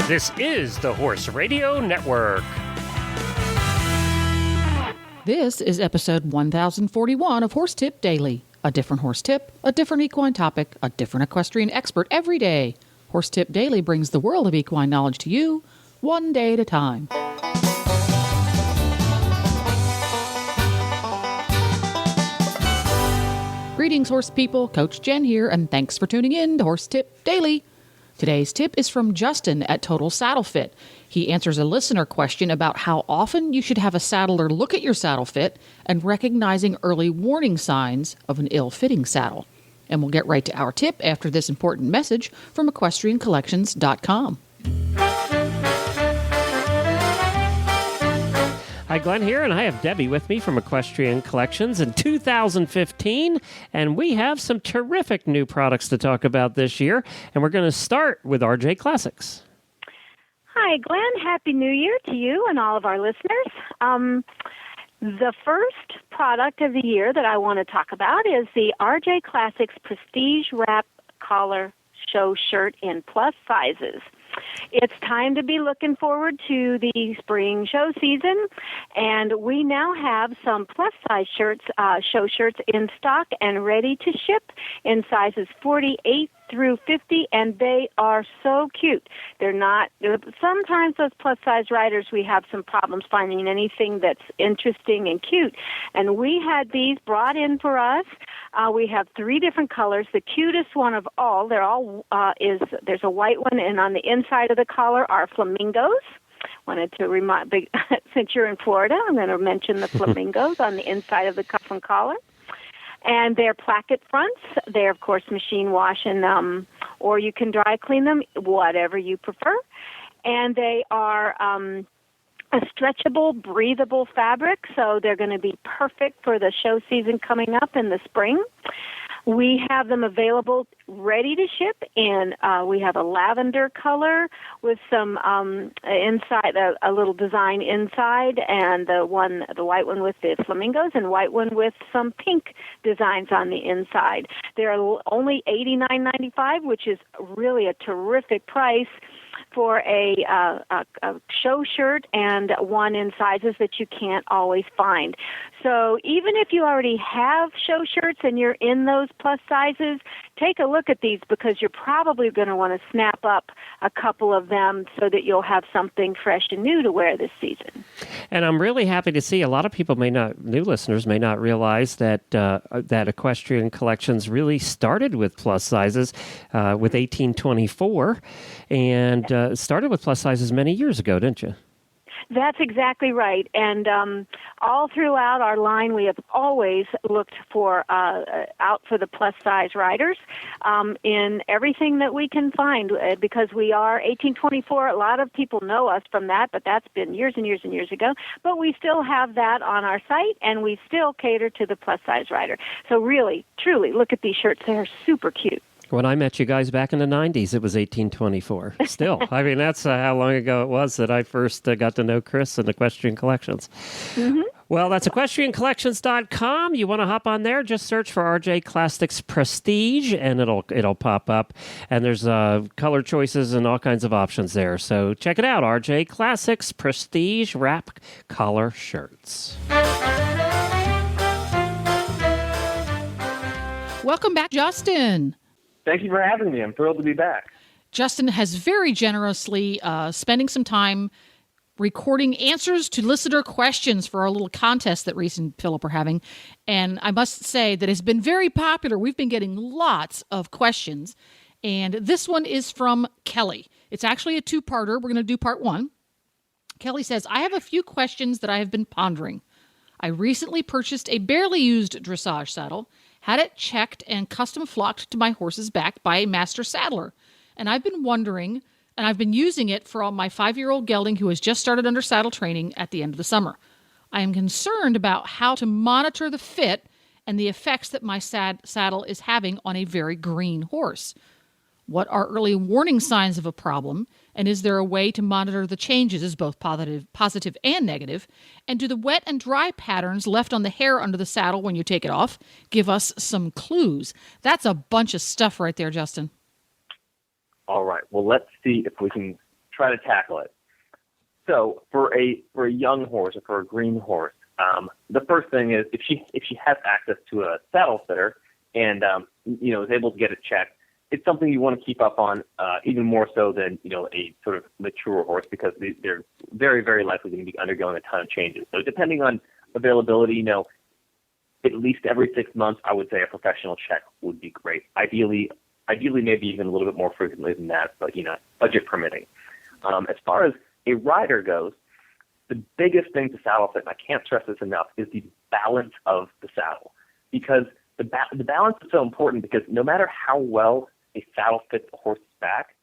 This is the Horse Radio Network. This is episode 1041 of Horse Tip Daily. A different horse tip, a different equine topic, a different equestrian expert every day. Horse Tip Daily brings the world of equine knowledge to you, one day at a time. Greetings, horse people. Coach Jen here, and thanks for tuning in to Horse Tip Daily. Today's tip is from Justin at Total Saddle Fit. He answers a listener question about how often you should have a saddler look at your saddle fit and recognizing early warning signs of an ill-fitting saddle. And we'll get right to our tip after this important message from EquestrianCollections.com. Hi, Glenn here, and I have Debbie with me from Equestrian Collections in 2015, and we have some terrific new products to talk about this year, and we're going to start with RJ Classics. Hi, Glenn. Happy New Year to you and all of our listeners. The first product of the year that I want to talk about is the RJ Classics Prestige Wrap Collar Show Shirt in plus sizes. It's time to be looking forward to the spring show season, and we now have some plus-size shirts, show shirts in stock and ready to ship in sizes 48 through 50, and they are so cute. They're not, sometimes those plus-size riders, we have some problems finding anything that's interesting and cute, and we had these brought in for us. We have 3 different colors. The cutest one of all, there's a white one, and on the inside of the collar are flamingos. Wanted to remind, since you're in Florida, I'm going to mention the flamingos on the inside of the cuff and collar. And they're placket fronts. They're, of course, machine wash, and or you can dry clean them, whatever you prefer. And they are a stretchable, breathable fabric, so they're going to be perfect for the show season coming up in the spring. We have them available, ready to ship, and we have a lavender color with some inside, a little design inside, and the white one with the flamingos, and white one with some pink designs on the inside. They're only $89.95, which is really a terrific price for a show shirt, and one in sizes that you can't always find. So even if you already have show shirts and you're in those plus sizes, take a look at these, because you're probably going to want to snap up a couple of them so that you'll have something fresh and new to wear this season. And I'm really happy to see a lot of people new listeners may not realize that that Equestrian Collections really started with plus sizes with 1824, and started with plus sizes many years ago, didn't you? That's exactly right. And all throughout our line, we have always looked for out for the plus-size riders in everything that we can find, because we are 1824. A lot of people know us from that, but that's been years and years and years ago. But we still have that on our site, and we still cater to the plus-size rider. So really, truly, look at these shirts. They're super cute. When I met you guys back in the 90s, it was 1824. Still, I mean, that's how long ago it was that I first got to know Chris and Equestrian Collections. Mm-hmm. Well, that's EquestrianCollections.com. You want to hop on there, just search for RJ Classics Prestige, and it'll pop up. And there's color choices and all kinds of options there. So check it out, RJ Classics Prestige Wrap Collar Shirts. Welcome back, Justin. Thank you for having me. I'm thrilled to be back. Justin has very generously spending some time recording answers to listener questions for our little contest that Reese and Philip are having. And I must say that it's been very popular. We've been getting lots of questions. And this one is from Kelly. It's actually a 2-parter. We're going to do part 1. Kelly says, I have a few questions that I have been pondering. I recently purchased a barely used dressage saddle, had it checked and custom flocked to my horse's back by a master saddler. And I've been wondering, and I've been using it for my 5-year-old gelding who has just started under saddle training at the end of the summer. I am concerned about how to monitor the fit and the effects that my saddle is having on a very green horse. What are early warning signs of a problem? And is there a way to monitor the changes, both positive and negative? And do the wet and dry patterns left on the hair under the saddle when you take it off give us some clues? That's a bunch of stuff right there, Justin. All right. Well, let's see if we can try to tackle it. So for a young horse or for a green horse, the first thing is if she has access to a saddle fitter and is able to get it checked, it's something you want to keep up on even more so than a sort of mature horse, because they're very, very likely going to be undergoing a ton of changes. So depending on availability, at least every 6 months, I would say a professional check would be great. Ideally, maybe even a little bit more frequently than that, but budget permitting. As far as a rider goes, the biggest thing to saddle fit, and I can't stress this enough, is the balance of the saddle, because the balance is so important, because no matter how well a saddle fits a horse's back,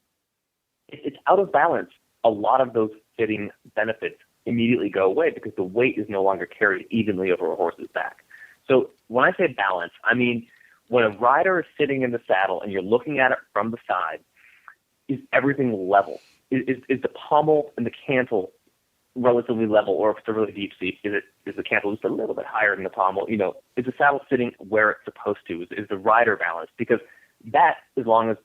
if it's out of balance, a lot of those fitting benefits immediately go away because the weight is no longer carried evenly over a horse's back. So when I say balance, I mean when a rider is sitting in the saddle and you're looking at it from the side, is everything level? Is the pommel and the cantle relatively level, or if it's a really deep seat, is the cantle just a little bit higher than the pommel? Is the saddle sitting where it's supposed to? Is the rider balanced? Because that, as long as,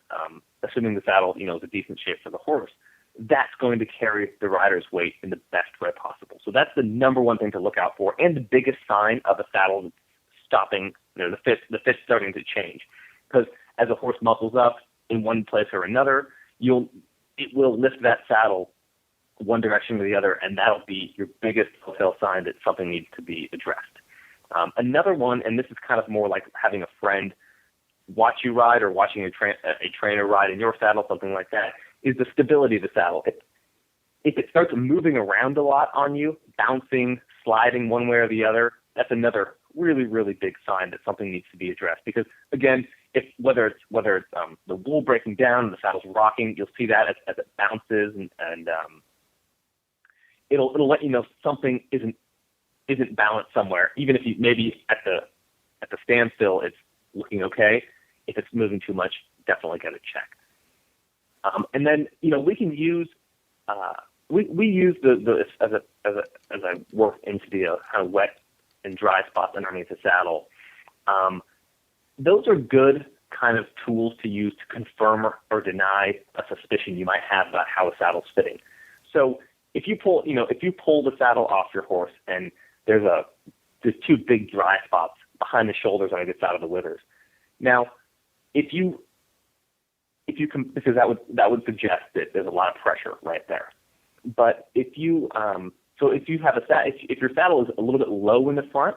assuming the saddle, is a decent shape for the horse, that's going to carry the rider's weight in the best way possible. So that's the number one thing to look out for, and the biggest sign of a saddle stopping, the fit starting to change. Because as a horse muscles up in one place or another, it will lift that saddle one direction or the other, and that'll be your biggest telltale sign that something needs to be addressed. Another one, and this is kind of more like having a friend watch you ride or watching a trainer ride in your saddle, something like that, is the stability of the saddle. If it starts moving around a lot on you, bouncing, sliding one way or the other, that's another really, really big sign that something needs to be addressed. Because again, whether it's the wool breaking down and the saddle's rocking, you'll see that as it bounces, and it'll let you know something isn't balanced somewhere. Even if you maybe at the standstill it's looking okay, if it's moving too much, definitely get it checked. And then we can use we use the as I work into the kind of wet and dry spots underneath the saddle. Those are good kind of tools to use to confirm or deny a suspicion you might have about how a saddle's fitting. So if you pull the saddle off your horse and there's two big dry spots behind the shoulders on either side of the withers. Now, because that would suggest that there's a lot of pressure right there. But if your saddle is a little bit low in the front,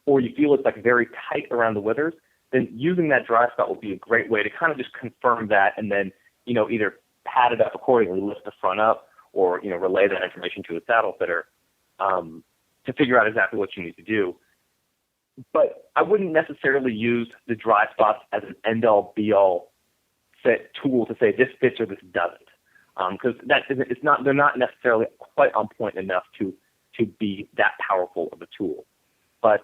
or you feel it's like very tight around the withers, then using that dry spot will be a great way to kind of just confirm that, and then either pad it up accordingly, lift the front up, or relay that information to a saddle fitter to figure out exactly what you need to do. But I wouldn't necessarily use the dry spots as an end-all, be-all set tool to say this fits or this doesn't, because they're not necessarily quite on point enough to be that powerful of a tool. But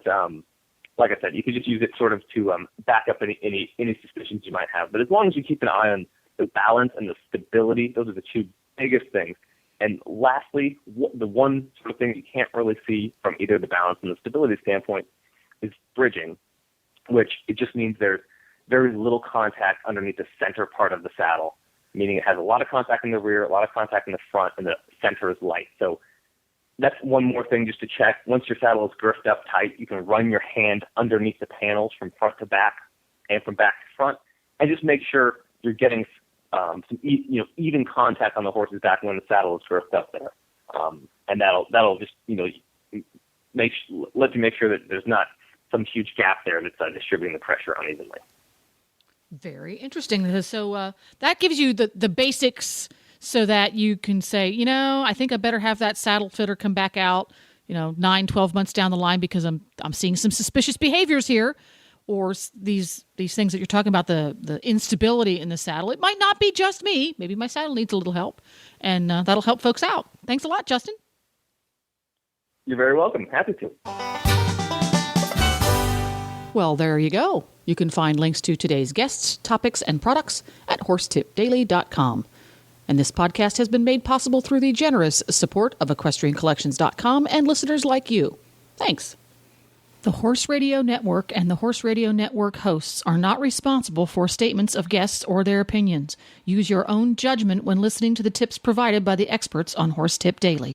like I said, you could just use it sort of to back up any suspicions you might have. But as long as you keep an eye on the balance and the stability, those are the two biggest things. And lastly, the one sort of thing you can't really see from either the balance and the stability standpoint is bridging, which it just means there's very little contact underneath the center part of the saddle, meaning it has a lot of contact in the rear, a lot of contact in the front, and the center is light. So that's one more thing just to check. Once your saddle is girthed up tight, you can run your hand underneath the panels from front to back and from back to front, and just make sure you're getting some even contact on the horse's back when the saddle is girthed up there, and that'll just let you make sure that there's not some huge gap there that's distributing the pressure unevenly. Very interesting. So that gives you the basics so that you can say, I think I better have that saddle fitter come back out, 9, 12 months down the line because I'm seeing some suspicious behaviors here, or these things that you're talking about, the instability in the saddle. It might not be just me. Maybe my saddle needs a little help, and that'll help folks out. Thanks a lot, Justin. You're very welcome. Happy to. Well, there you go. You can find links to today's guests, topics, and products at horsetipdaily.com. And this podcast has been made possible through the generous support of EquestrianCollections.com and listeners like you. Thanks. The Horse Radio Network and the Horse Radio Network hosts are not responsible for statements of guests or their opinions. Use your own judgment when listening to the tips provided by the experts on Horse Tip Daily.